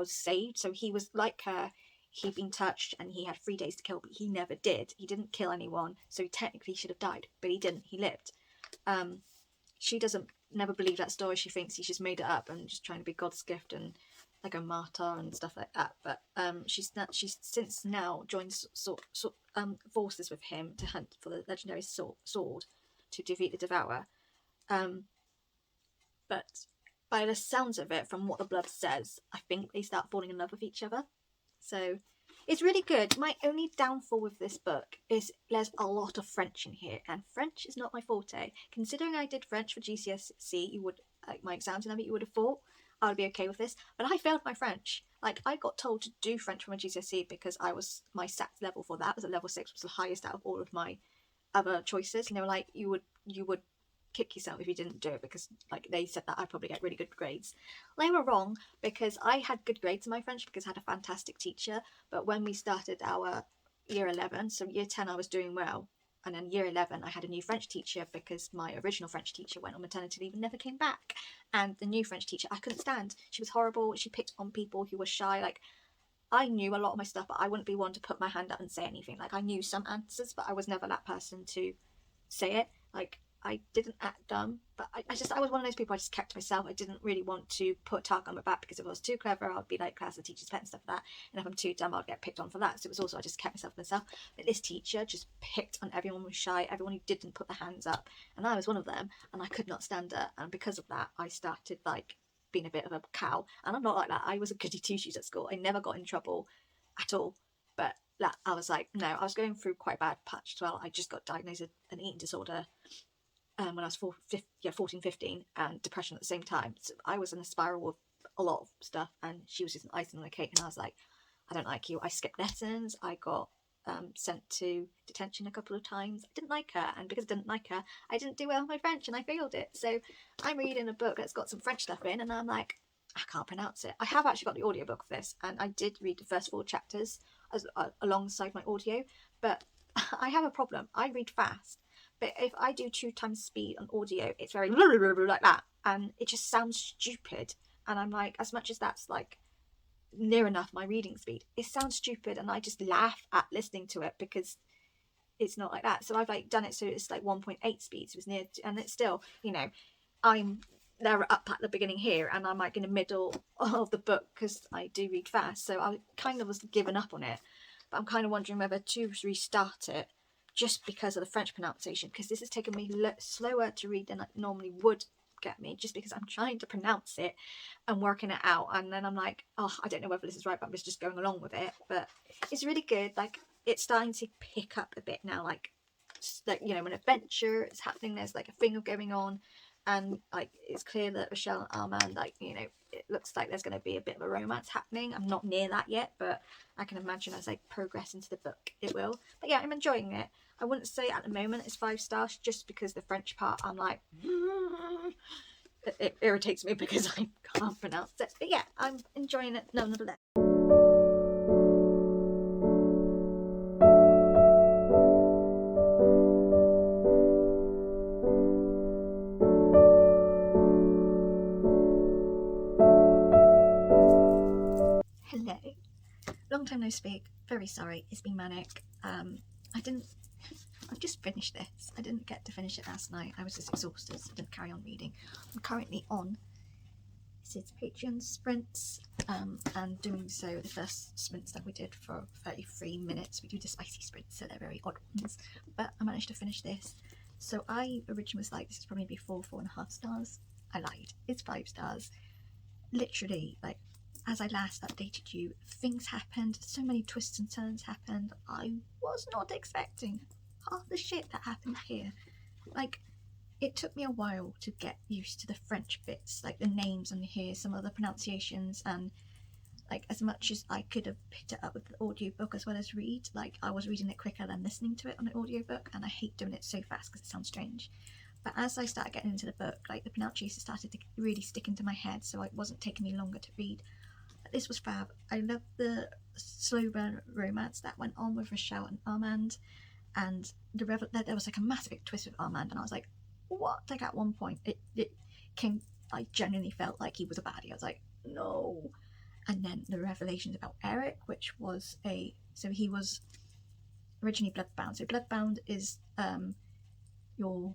saved. So he was like her. He'd been touched and he had 3 days to kill, but he never did. He didn't kill anyone, so he technically should have died, but he didn't. He lived. She never believe that story. She thinks he's just made it up and just trying to be God's gift and like a martyr and stuff like that. But she's since now joined forces with him to hunt for the legendary sword to defeat the devourer. But by the sounds of it, from what the blood says, I think they start falling in love with each other. So it's really good. My only downfall with this book is there's a lot of French in here, and French is not my forte. Considering I did French for GCSE, you would my exams and everything, you would have thought I would be okay with this, but I failed my French. Like, I got told to do French for my GCSE because my SAT level for that was a level 6, which was the highest out of all of my other choices. And they were like, you would kick yourself if you didn't do it, because they said that I'd probably get really good grades. They were wrong, because I had good grades in my French because I had a fantastic teacher. But when we started our year 11, so year 10 I was doing well, and then year 11 I had a new French teacher because my original French teacher went on maternity leave and never came back. And the new French teacher I couldn't stand. She was horrible. She picked on people who were shy. I knew a lot of my stuff, but I wouldn't be one to put my hand up and say anything. I knew some answers, but I was never that person to say it. I didn't act dumb, but I was one of those people. I just kept to myself. I didn't really want to put a target on my back, because if I was too clever, I'd be like class the teacher's pet and stuff like that. And if I'm too dumb, I'd get picked on for that. So it was also, I just kept myself to myself. But this teacher just picked on everyone who was shy, everyone who didn't put their hands up. And I was one of them, and I could not stand it. And because of that, I started being a bit of a cow. And I'm not like that. I was a goody two-shoes at school. I never got in trouble at all. But I was no, I was going through quite a bad patch as well. I just got diagnosed with an eating disorder when I was 14, 15, and depression at the same time. So I was in a spiral with a lot of stuff, and she was just an icing on the cake. And I was like, I don't like you. I skipped lessons. I got sent to detention a couple of times. I didn't like her, and because I didn't like her, I didn't do well in my French, and I failed it. So I'm reading a book that's got some French stuff in, and I'm like, I can't pronounce it. I have actually got the audiobook of this, and I did read the first 4 chapters alongside my audio, but I have a problem. I read fast. But if I do 2 times speed on audio, it's very like that, and it just sounds stupid. And I'm like, as much as that's near enough my reading speed, it sounds stupid, and I just laugh at listening to it because it's not like that. So I've done it so it's 1.8 speed, so it's near, and it's still, I'm there up at the beginning here, and I'm in the middle of the book because I do read fast. So I kind of was giving up on it, but I'm kind of wondering whether to restart it, just because of the French pronunciation, because this has taken me slower to read than it normally would get me, just because I'm trying to pronounce it and working it out. And then I'm like, oh, I don't know whether this is right, but I'm just going along with it. But it's really good. It's starting to pick up a bit now, an adventure is happening. There's a thing going on, and it's clear that Rochelle and Armand, looks like there's going to be a bit of a romance happening. I'm not near that yet, but I can imagine as I progress into the book it will. But yeah, I'm enjoying it. I wouldn't say at the moment it's 5 stars, just because the French part I'm like it irritates me because I can't pronounce it. But yeah, I'm enjoying it nonetheless. Hello. Long time no speak. Very sorry. It's been manic. I've just finished this. I didn't get to finish it last night. I was just exhausted, so I didn't carry on reading. I'm currently on Sid's Patreon sprints, and doing so the first sprints that we did for 33 minutes. We do the spicy sprints, so they're very odd ones. But I managed to finish this. So I originally was like, this is probably be 4.5 stars. I lied. It's 5 stars. Literally, like, as I last updated you, things happened, so many twists and turns happened. I was not expecting half the shit that happened here. Like, it took me a while to get used to the French bits, like the names and hear some of the pronunciations, and like as much as I could have picked it up with the audiobook as well as read, like I was reading it quicker than listening to it on the audiobook, and I hate doing it so fast because it sounds strange. But as I started getting into the book, like the pronunciation started to really stick into my head, so it wasn't taking me longer to read. This was fab. I loved the slow burn romance that went on with Rochelle and Armand, and there was like a massive twist with Armand, and I was like, what? Like at one point it came, I genuinely felt like he was a baddie. I was like, no. And then the revelations about Eric, which was so he was originally bloodbound. So bloodbound is you're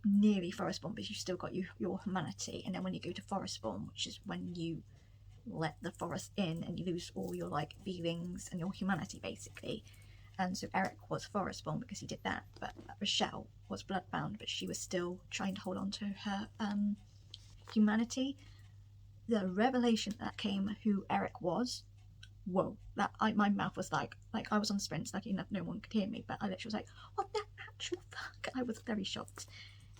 nearly forestborn, but you've still got your humanity, and then when you go to forestborn, which is when you let the forest in and you lose all your like feelings and your humanity basically. And so Eric was forestborn because he did that, but Rochelle was bloodbound, but she was still trying to hold on to her humanity. The revelation that came who Eric was, whoa, that my mouth was like I was on sprints, like enough no one could hear me, but I literally was like, what the actual fuck? I was very shocked.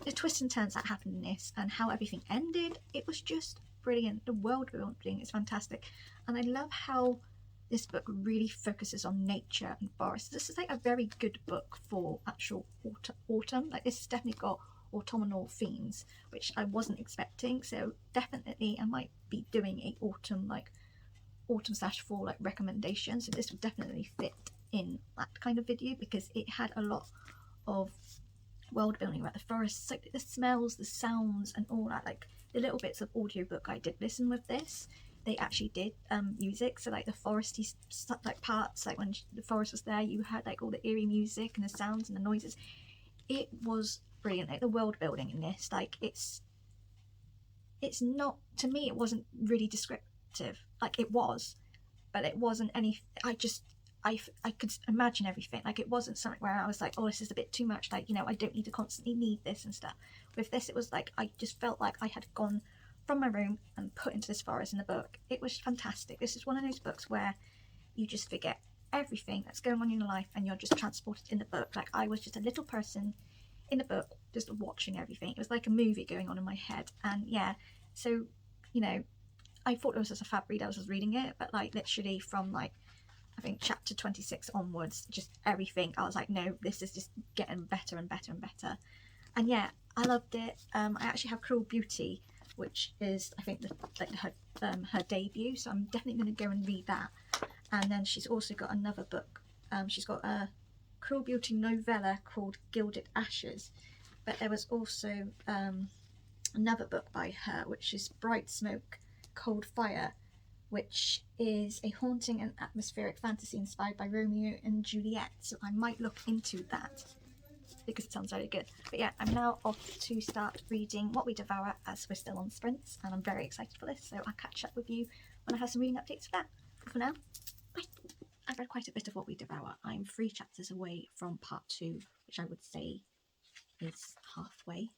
The twists and turns that happened in this and how everything ended, it was just brilliant. The world building is fantastic, and I love how this book really focuses on nature and forests. This is like a very good book for actual autumn. Like this has definitely got autumnal themes, which I wasn't expecting. So definitely I might be doing a autumn/fall like recommendation. So this would definitely fit in that kind of video because it had a lot of world building about the forests, like the smells, the sounds, and all that. Like the little bits of audiobook I did listen with this, they actually did music. So like the foresty like parts, like when the forest was there, you had like all the eerie music and the sounds and the noises. It was brilliant. Like the world building in this, like it's not, to me it wasn't really descriptive. Like it was, but it wasn't any, I could imagine everything. Like it wasn't something where I was like, oh, this is a bit too much, like, you know, I don't need to constantly need this and stuff. With this, it was like I just felt like I had gone from my room and put into this forest in the book. It was fantastic. This is one of those books where you just forget everything that's going on in your life and you're just transported in the book. Like I was just a little person in the book just watching everything. It was like a movie going on in my head. And yeah, so, you know, I thought it was just a fab read. I was reading it, but like literally from like I think chapter 26 onwards, just everything, I was like, no, this is just getting better and better and better. And yeah, I loved it. I actually have Cruel Beauty, which is I think her debut, so I'm definitely going to go and read that. And then she's also got another book. She's got a Cruel Beauty novella called Gilded Ashes, but there was also another book by her, which is Bright Smoke, Cold Fire, which is a haunting and atmospheric fantasy inspired by Romeo and Juliet. So I might look into that because it sounds very good. But yeah, I'm now off to start reading What We Devour as we're still on sprints, and I'm very excited for this, so I'll catch up with you when I have some reading updates for that. But for now, bye. I've read quite a bit of What We Devour. I'm 3 chapters away from part 2, which I would say is halfway,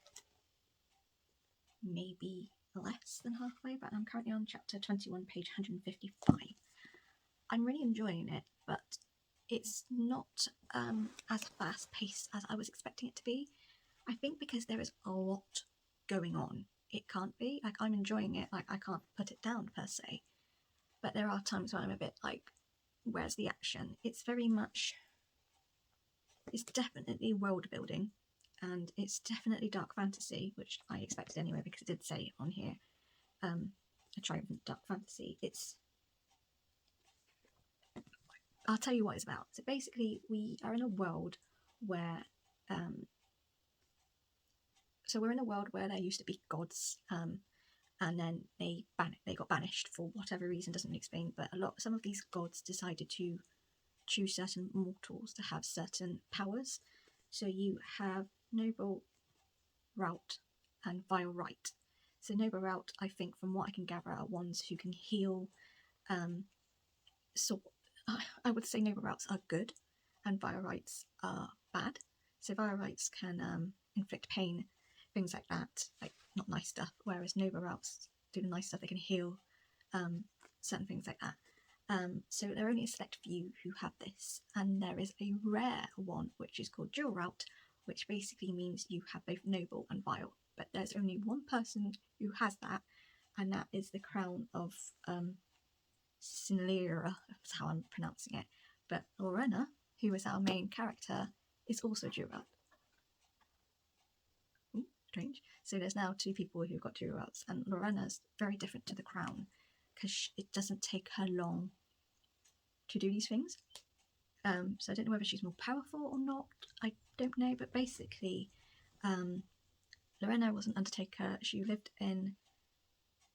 maybe less than halfway, but I'm currently on chapter 21, page 155. I'm really enjoying it, but it's not as fast paced as I was expecting it to be. I think because there is a lot going on. it can't be. Like, I'm enjoying it, like I can't put it down per se, but there are times when I'm a bit like, where's the action? It's very much, it's definitely world building, and it's definitely dark fantasy, which I expected anyway because it did say on here, a triumphant dark fantasy. I'll tell you what it's about. So basically, we are in a world where, so we're in a world where there used to be gods, and then they got banished for whatever reason, doesn't explain. But some of these gods decided to choose certain mortals to have certain powers. So you have noble, rout, and vile right. So noble rout, I think, from what I can gather, are ones who can heal. So I would say noble routs are good, and vile rights are bad. So vile rights can inflict pain, things like that, like not nice stuff. Whereas noble routs do the nice stuff; they can heal certain things like that. So there are only a select few who have this, and there is a rare one which is called dual rout, which basically means you have both noble and vile. But there's only one person who has that, and that is the crown of Sinlira, that's how I'm pronouncing it. But Lorena, who is our main character, is also dual rout. Ooh, strange. So there's now two people who've got dual routs, and Lorena's very different to the crown because it doesn't take her long to do these things. So I don't know whether she's more powerful or not. I don't know, but basically, Lorena was an undertaker. She lived in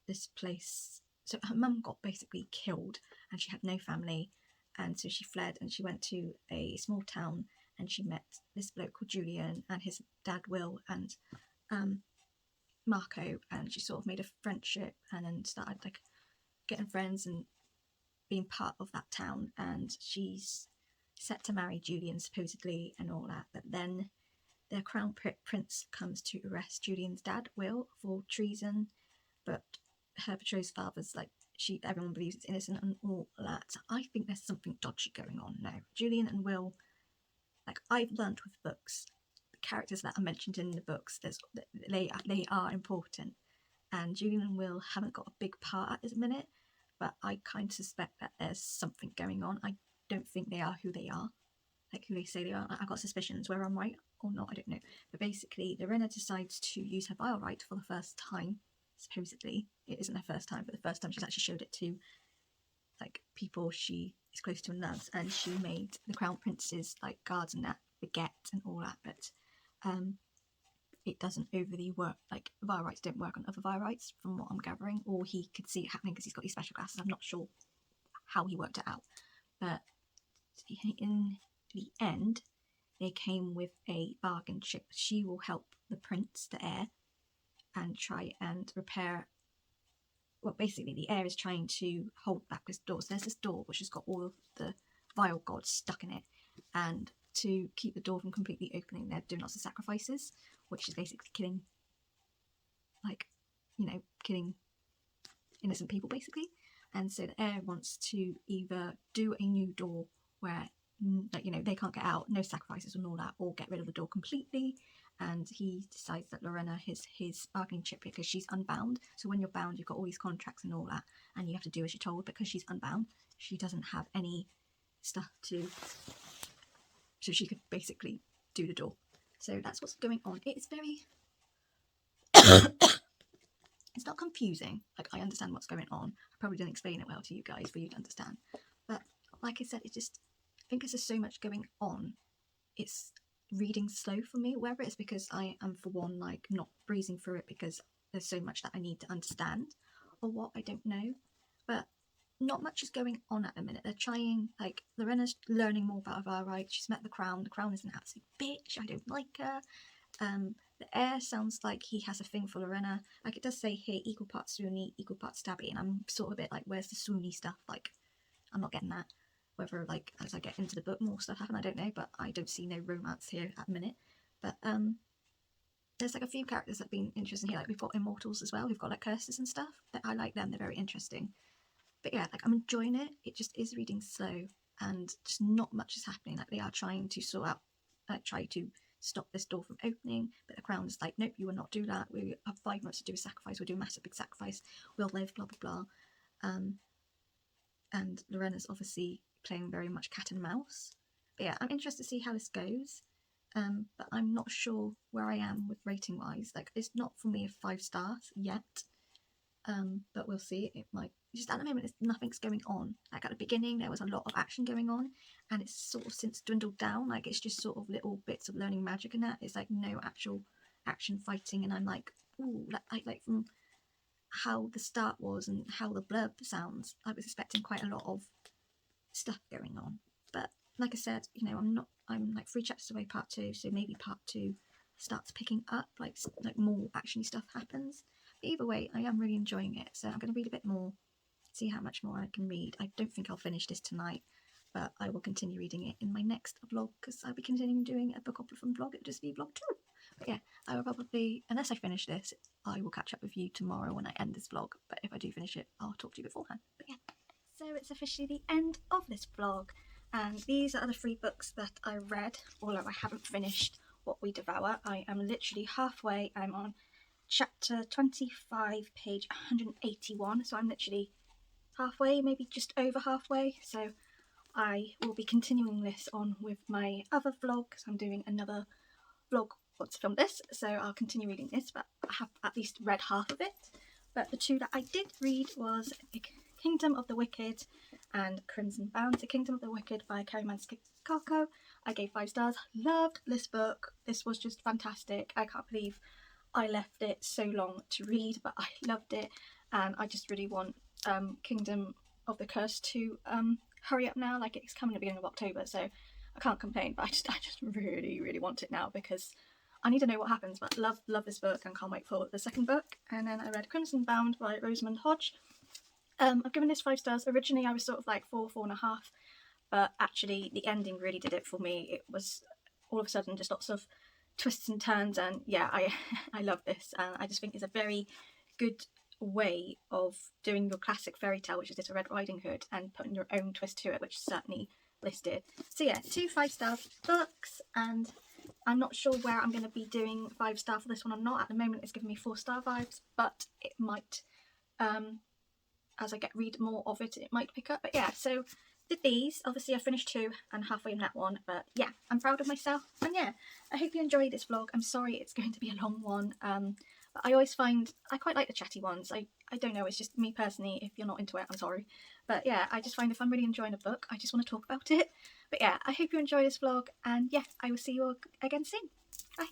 this place. So her mum got basically killed, and she had no family, and so she fled and she went to a small town, and she met this bloke called Julian and his dad Will and Marco, and she sort of made a friendship and then started like getting friends and being part of that town, and she's set to marry Julian supposedly and all that. But then their crown prince comes to arrest Julian's dad Will for treason, but her betrothed father's like, everyone believes it's innocent and all that. So I think there's something dodgy going on now. Julian and Will, like I've learnt with books, the characters that are mentioned in the books, they are important, and Julian and Will haven't got a big part at this minute, but I kind of suspect that there's something going on. I don't think they are who they are, like who they say they are. I've got suspicions. Whether I'm right or not, I don't know. But basically, Lorena decides to use her vile right for the first time. Supposedly, it isn't her first time, but the first time she's actually showed it to like people she is close to and loves, and she made the crown prince's like guards and that forget and all that. But it doesn't overly work. Like vile rights don't work on other vile rights, from what I'm gathering, or he could see it happening because he's got these special glasses. I'm not sure how he worked it out, but in the end, they came with a bargain chip. She will help the prince, the heir, and try and repair. Well, basically, the heir is trying to hold back this door. So there's this door which has got all of the vile gods stuck in it, and to keep the door from completely opening, they're doing lots of sacrifices, which is basically killing, like, killing innocent people, basically. And so the heir wants to either do a new door where, like, they can't get out, no sacrifices and all that, or get rid of the door completely. And he decides that Lorena is his bargaining chip because she's unbound. So when you're bound, you've got all these contracts and all that, and you have to do as you're told. Because she's unbound, she doesn't have any stuff to, so she could basically do the door. So that's what's going on. It's very it's not confusing. Like, I understand what's going on. I probably didn't explain it well to you guys for you to understand. But like I said, I think there's just so much going on. It's reading slow for me, whether it's because I am, for one, like not breezing through it because there's so much that I need to understand, or what, I don't know. But not much is going on at the minute. They're trying, like, Lorena's learning more about her rights. She's met the crown. The crown is an absolute bitch. I don't like her. The heir sounds like he has a thing for Lorena. Like, it does say here, equal parts swoony, equal parts stabby, and I'm sort of a bit like, where's the swoony stuff? Like, I'm not getting that. Whether, like, as I get into the book, more stuff happen, I don't know, but I don't see no romance here at the minute. But there's like a few characters that have been interesting here. Like, we've got immortals as well, who've got like curses and stuff. That I like them, they're very interesting. But yeah, like, I'm enjoying it. It just is reading slow, and just not much is happening. Like, they are trying to sort out, try to stop this door from opening, but the Crown is like, nope, you will not do that. We have 5 months to do a sacrifice. We'll do a massive big sacrifice. We'll live, blah blah blah. And Lorena's obviously playing very much cat and mouse. But yeah, I'm interested to see how this goes. But I'm not sure where I am with rating wise. Like, it's not for me a 5 stars yet. But we'll see. It might, just at the moment nothing's going on. Like at the beginning there was a lot of action going on, and it's sort of since dwindled down. Like it's just sort of little bits of learning magic and that. It's like no actual action fighting, and I'm like, ooh, like from how the start was and how the blurb sounds, I was expecting quite a lot of stuff going on. But like I said, you know, I'm like 3 chapters away part 2, so maybe part 2 starts picking up, like more actiony stuff happens. But either way, I am really enjoying it, so I'm going to read a bit more, see how much more I can read. I don't think I'll finish this tonight, but I will continue reading it in my next vlog, because I'll be continuing doing a Bookoplathon vlog. It'll just be vlog 2. But yeah, I will probably, unless I finish this, I will catch up with you tomorrow when I end this vlog. But if I do finish it, I'll talk to you beforehand. But yeah, so it's officially the end of this vlog, and these are the 3 books that I read, although I haven't finished What We Devour. I am literally halfway. I'm on chapter 25, page 181, so I'm literally halfway, maybe just over halfway. So I will be continuing this on with my other vlog, because I'm doing another vlog once I film this, so I'll continue reading this, but I have at least read half of it. But the 2 that I did read was Kingdom of the Wicked and Crimson Bound. So Kingdom of the Wicked by Carrie Manscocco, I gave 5 stars. Loved this book. This was just fantastic. I can't believe I left it so long to read, but I loved it, and I just really want Kingdom of the Curse to hurry up now. Like, it's coming at the beginning of October, so I can't complain, but I just really want it now, because I need to know what happens. But love this book and can't wait for the second book. And then I read Crimson Bound by Rosamund Hodge. I've given this 5 stars. Originally I was sort of like 4.5, but actually the ending really did it for me. It was all of a sudden just lots of twists and turns, and yeah, I love this, and I just think it's a very good way of doing your classic fairy tale, which is this Red Riding Hood, and putting your own twist to it, which is certainly listed. So yeah, 2 5-star books, and I'm not sure where I'm going to be doing 5-star for this one or not. At the moment it's giving me 4-star vibes, but it might, as I read more of it, it might pick up. But yeah, so did these. Obviously I finished 2 and halfway in that one, but yeah, I'm proud of myself. And yeah, I hope you enjoyed this vlog. I'm sorry it's going to be a long one, but I always find I quite like the chatty ones. I don't know, it's just me personally. If you're not into it, I'm sorry, but yeah, I just find if I'm really enjoying a book, I just want to talk about it. But yeah, I hope you enjoy this vlog, and yeah, I will see you all again soon. Bye.